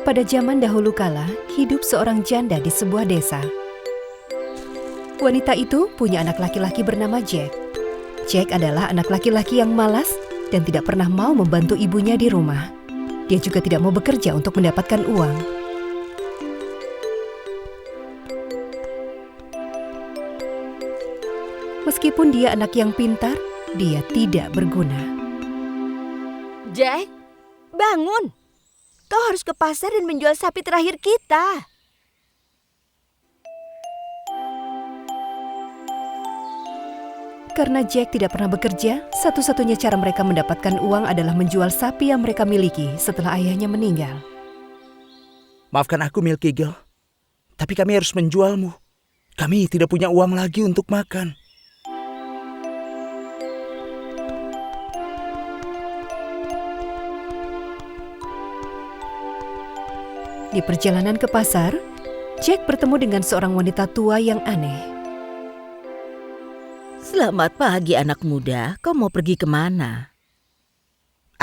Pada zaman dahulu kala, hidup seorang janda di sebuah desa. Wanita itu punya anak laki-laki bernama Jack. Jack adalah anak laki-laki yang malas dan tidak pernah mau membantu ibunya di rumah. Dia juga tidak mau bekerja untuk mendapatkan uang. Meskipun dia anak yang pintar, dia tidak berguna. Jack, bangun! Kau harus ke pasar dan menjual sapi terakhir kita. Karena Jack tidak pernah bekerja, satu-satunya cara mereka mendapatkan uang adalah menjual sapi yang mereka miliki setelah ayahnya meninggal. Maafkan aku, Milky Girl. Tapi kami harus menjualmu. Kami tidak punya uang lagi untuk makan. Di perjalanan ke pasar, Jack bertemu dengan seorang wanita tua yang aneh. Selamat pagi anak muda, kau mau pergi kemana?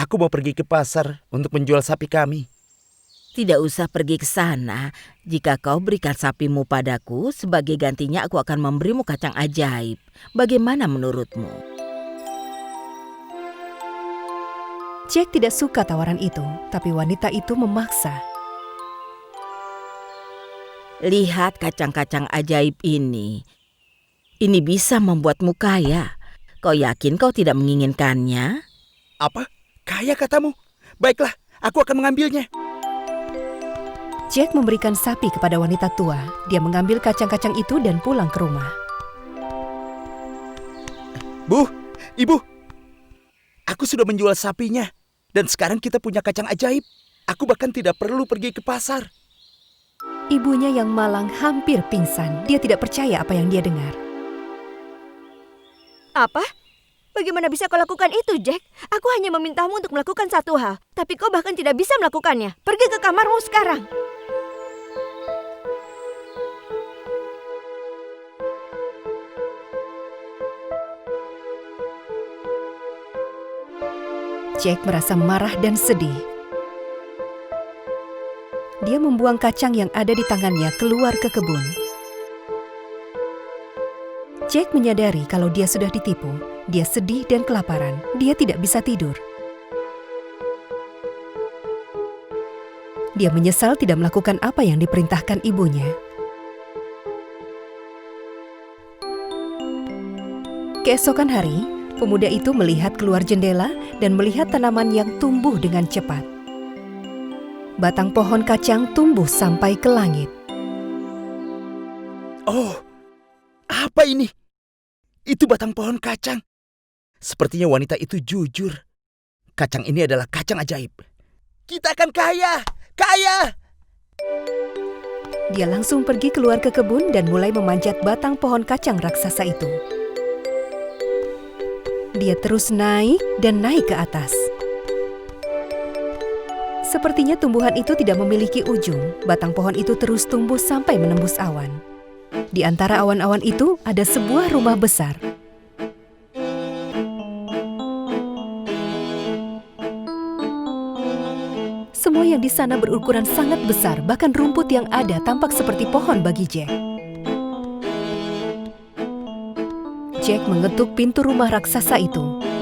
Aku mau pergi ke pasar untuk menjual sapi kami. Tidak usah pergi ke sana. Jika kau berikan sapimu padaku, sebagai gantinya aku akan memberimu kacang ajaib. Bagaimana menurutmu? Jack tidak suka tawaran itu, tapi wanita itu memaksa. Lihat kacang-kacang ajaib ini. Ini bisa membuatmu kaya. Kau yakin kau tidak menginginkannya? Apa? Kaya katamu? Baiklah, aku akan mengambilnya. Jack memberikan sapi kepada wanita tua. Dia mengambil kacang-kacang itu dan pulang ke rumah. Bu, Ibu, aku sudah menjual sapinya. Dan sekarang kita punya kacang ajaib. Aku bahkan tidak perlu pergi ke pasar. Ibunya yang malang hampir pingsan. Dia tidak percaya apa yang dia dengar. Apa? Bagaimana bisa kau lakukan itu, Jack? Aku hanya memintamu untuk melakukan satu hal, tapi kau bahkan tidak bisa melakukannya. Pergi ke kamarmu sekarang. Jack merasa marah dan sedih. Dia membuang kacang yang ada di tangannya keluar ke kebun. Jack menyadari kalau dia sudah ditipu. Dia sedih dan kelaparan. Dia tidak bisa tidur. Dia menyesal tidak melakukan apa yang diperintahkan ibunya. Keesokan hari, pemuda itu melihat keluar jendela dan melihat tanaman yang tumbuh dengan cepat. Batang pohon kacang tumbuh sampai ke langit. Oh, apa ini? Itu batang pohon kacang. Sepertinya wanita itu jujur. Kacang ini adalah kacang ajaib. Kita akan kaya, kaya! Dia langsung pergi keluar ke kebun dan mulai memanjat batang pohon kacang raksasa itu. Dia terus naik dan naik ke atas. Sepertinya tumbuhan itu tidak memiliki ujung. Batang pohon itu terus tumbuh sampai menembus awan. Di antara awan-awan itu ada sebuah rumah besar. Semua yang di sana berukuran sangat besar, bahkan rumput yang ada tampak seperti pohon bagi Jack. Jack mengetuk pintu rumah raksasa itu.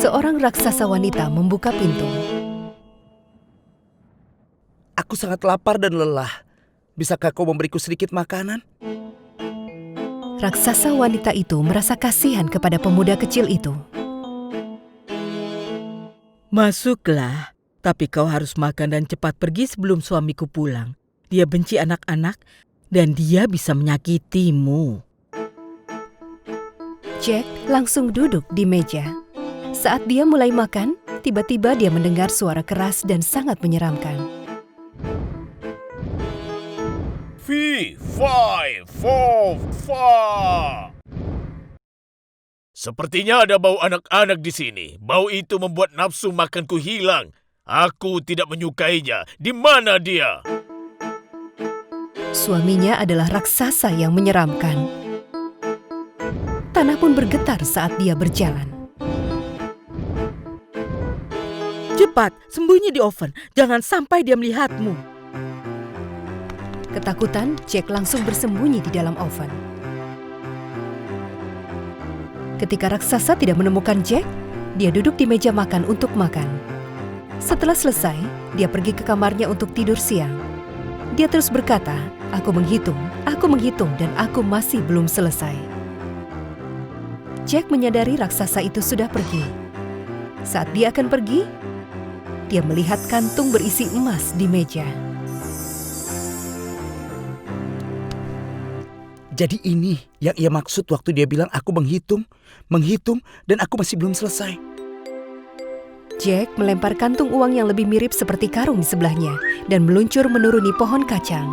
Seorang raksasa wanita membuka pintu. Aku sangat lapar dan lelah. Bisakah kau memberiku sedikit makanan? Raksasa wanita itu merasa kasihan kepada pemuda kecil itu. Masuklah, tapi kau harus makan dan cepat pergi sebelum suamiku pulang. Dia benci anak-anak dan dia bisa menyakitimu. Jack langsung duduk di meja. Saat dia mulai makan, tiba-tiba dia mendengar suara keras dan sangat menyeramkan. Fee, fi, fo, fa. Sepertinya ada bau anak-anak di sini. Bau itu membuat nafsu makanku hilang. Aku tidak menyukainya. Di mana dia? Suaminya adalah raksasa yang menyeramkan. Tanah pun bergetar saat dia berjalan. Cepat, sembunyi di oven. Jangan sampai dia melihatmu. Ketakutan, Jack langsung bersembunyi di dalam oven. Ketika raksasa tidak menemukan Jack, dia duduk di meja makan untuk makan. Setelah selesai, dia pergi ke kamarnya untuk tidur siang. Dia terus berkata, aku menghitung, dan aku masih belum selesai. Jack menyadari raksasa itu sudah pergi. Saat dia akan pergi, dia melihat kantung berisi emas di meja. Jadi ini yang ia maksud waktu dia bilang aku menghitung, dan aku masih belum selesai. Jack melempar kantung uang yang lebih mirip seperti karung di sebelahnya dan meluncur menuruni pohon kacang.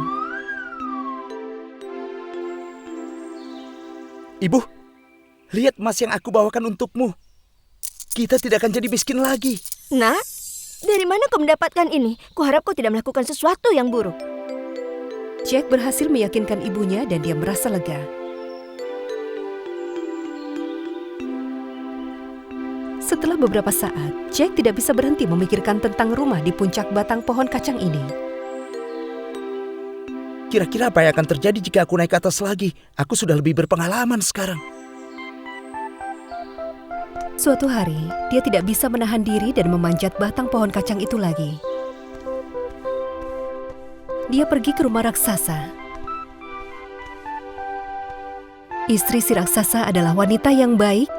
Ibu, lihat emas yang aku bawakan untukmu. Kita tidak akan jadi miskin lagi. Nak, dari mana kau mendapatkan ini? Kuharap kau tidak melakukan sesuatu yang buruk. Jack berhasil meyakinkan ibunya dan dia merasa lega. Setelah beberapa saat, Jack tidak bisa berhenti memikirkan tentang rumah di puncak batang pohon kacang ini. Kira-kira apa yang akan terjadi jika aku naik ke atas lagi? Aku sudah lebih berpengalaman sekarang. Suatu hari, dia tidak bisa menahan diri dan memanjat batang pohon kacang itu lagi. Dia pergi ke rumah raksasa. Istri si raksasa adalah wanita yang baik,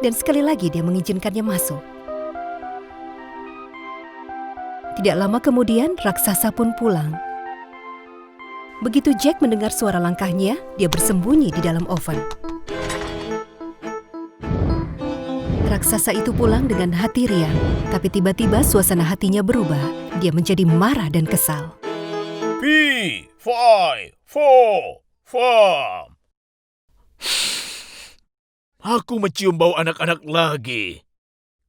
dan sekali lagi dia mengizinkannya masuk. Tidak lama kemudian, raksasa pun pulang. Begitu Jack mendengar suara langkahnya, dia bersembunyi di dalam oven. Raksasa itu pulang dengan hati riang, tapi tiba-tiba suasana hatinya berubah. Dia menjadi marah dan kesal. Fee, fi, fo, fam. Aku mencium bau anak-anak lagi.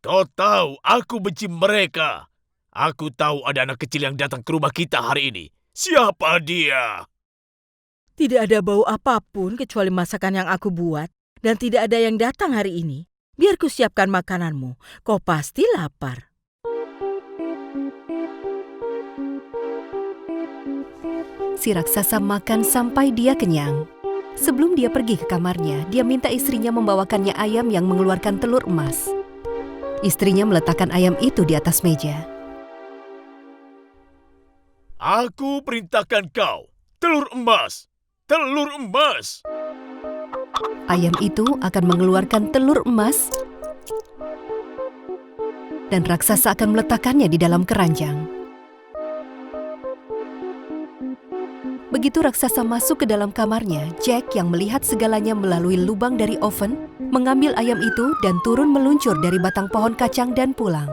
Kau tahu, aku benci mereka. Aku tahu ada anak kecil yang datang ke rumah kita hari ini. Siapa dia? Tidak ada bau apapun kecuali masakan yang aku buat. Dan tidak ada yang datang hari ini. Biar ku siapkan makananmu. Kau pasti lapar. Si raksasa makan sampai dia kenyang. Sebelum dia pergi ke kamarnya, dia minta istrinya membawakannya ayam yang mengeluarkan telur emas. Istrinya meletakkan ayam itu di atas meja. Aku perintahkan kau, telur emas, telur emas. Ayam itu akan mengeluarkan telur emas dan raksasa akan meletakkannya di dalam keranjang. Begitu raksasa masuk ke dalam kamarnya, Jack yang melihat segalanya melalui lubang dari oven, mengambil ayam itu dan turun meluncur dari batang pohon kacang dan pulang.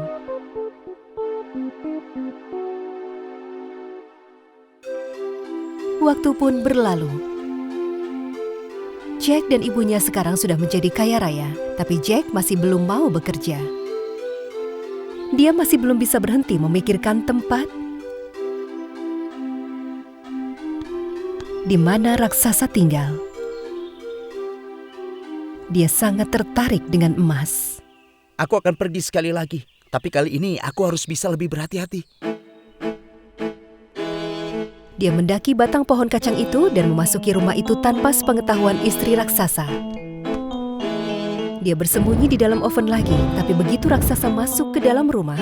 Waktu pun berlalu. Jack dan ibunya sekarang sudah menjadi kaya raya, tapi Jack masih belum mau bekerja. Dia masih belum bisa berhenti memikirkan tempat di mana raksasa tinggal. Dia sangat tertarik dengan emas. Aku akan pergi sekali lagi, tapi kali ini aku harus bisa lebih berhati-hati. Dia mendaki batang pohon kacang itu dan memasuki rumah itu tanpa sepengetahuan istri raksasa. Dia bersembunyi di dalam oven lagi, tapi begitu raksasa masuk ke dalam rumah,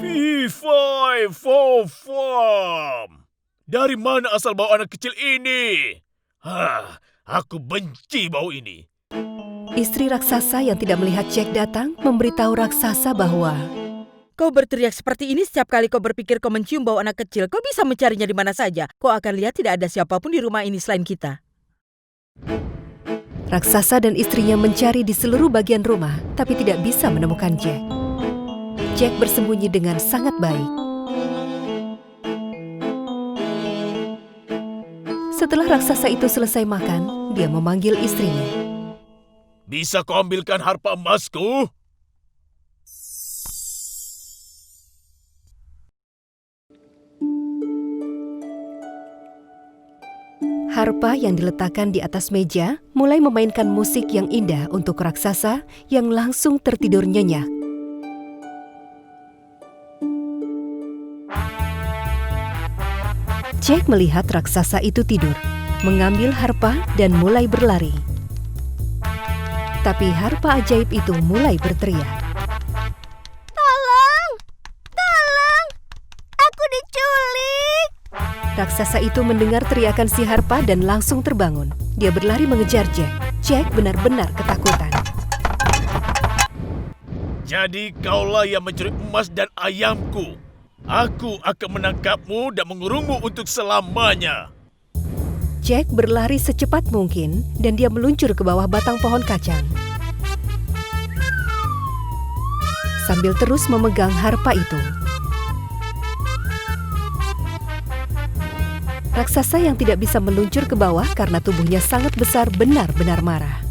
Fee, fi, fo, fam. Dari mana asal bau anak kecil ini? Aku benci bau ini. istri raksasa yang tidak melihat Jack datang memberitahu raksasa bahwa Kau berteriak seperti ini setiap kali kau berpikir kau mencium bau anak kecil. Kau bisa mencarinya di mana saja. Kau akan lihat tidak ada siapapun di rumah ini selain kita. raksasa dan istrinya mencari di seluruh bagian rumah, tapi tidak bisa menemukan Jack. Jack bersembunyi dengan sangat baik. Setelah raksasa itu selesai makan, dia memanggil istrinya. Bisa kau ambilkan harpa emasku? Harpa yang diletakkan di atas meja mulai memainkan musik yang indah untuk raksasa yang langsung tertidur nyenyak. Jack melihat raksasa itu tidur, mengambil harpa dan mulai berlari. Tapi harpa ajaib itu mulai berteriak. Tolong! Tolong! Aku diculik! Raksasa itu mendengar teriakan si harpa dan langsung terbangun. Dia berlari mengejar Jack. Jack benar-benar ketakutan. Jadi kaulah yang mencuri emas dan ayamku. Aku akan menangkapmu dan mengurungmu untuk selamanya. Jack berlari secepat mungkin dan dia meluncur ke bawah batang pohon kacang. Sambil terus memegang harpa itu. Raksasa yang tidak bisa meluncur ke bawah karena tubuhnya sangat besar benar-benar marah.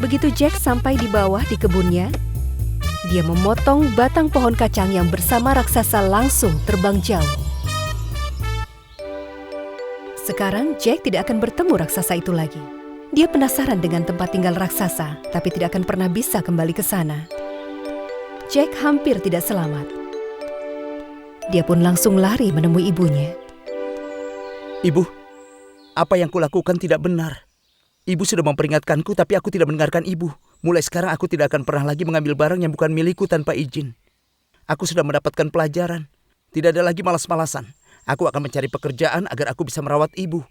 Begitu Jack sampai di bawah di kebunnya, dia memotong batang pohon kacang yang bersama raksasa langsung terbang jauh. Sekarang Jack tidak akan bertemu raksasa itu lagi. Dia penasaran dengan tempat tinggal raksasa, tapi tidak akan pernah bisa kembali ke sana. Jack hampir tidak selamat. Dia pun langsung lari menemui ibunya. Ibu, apa yang kulakukan tidak benar. Ibu sudah memperingatkanku, tapi aku tidak mendengarkan ibu. Mulai sekarang aku tidak akan pernah lagi mengambil barang yang bukan milikku tanpa izin. Aku sudah mendapatkan pelajaran. Tidak ada lagi malas-malasan. Aku akan mencari pekerjaan agar aku bisa merawat ibu.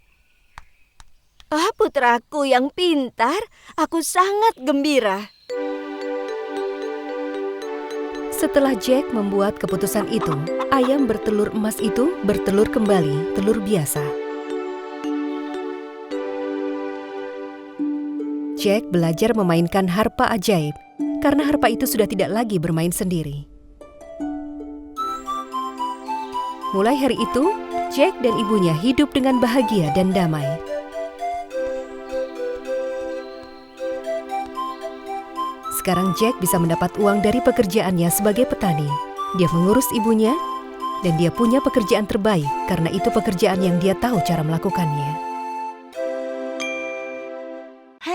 Ah, putraku yang pintar, aku sangat gembira. Setelah Jack membuat keputusan itu, ayam bertelur emas itu bertelur kembali, telur biasa. Jack belajar memainkan harpa ajaib, karena harpa itu sudah tidak lagi bermain sendiri. Mulai hari itu, Jack dan ibunya hidup dengan bahagia dan damai. Sekarang Jack bisa mendapat uang dari pekerjaannya sebagai petani. Dia mengurus ibunya, dan dia punya pekerjaan terbaik karena itu pekerjaan yang dia tahu cara melakukannya.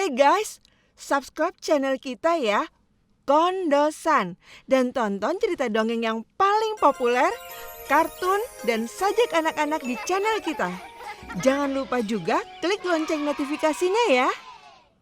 Hey guys, subscribe channel kita ya, Kondosan. Dan tonton cerita dongeng yang paling populer, kartun, dan sajak anak-anak di channel kita. Jangan lupa juga klik lonceng notifikasinya ya.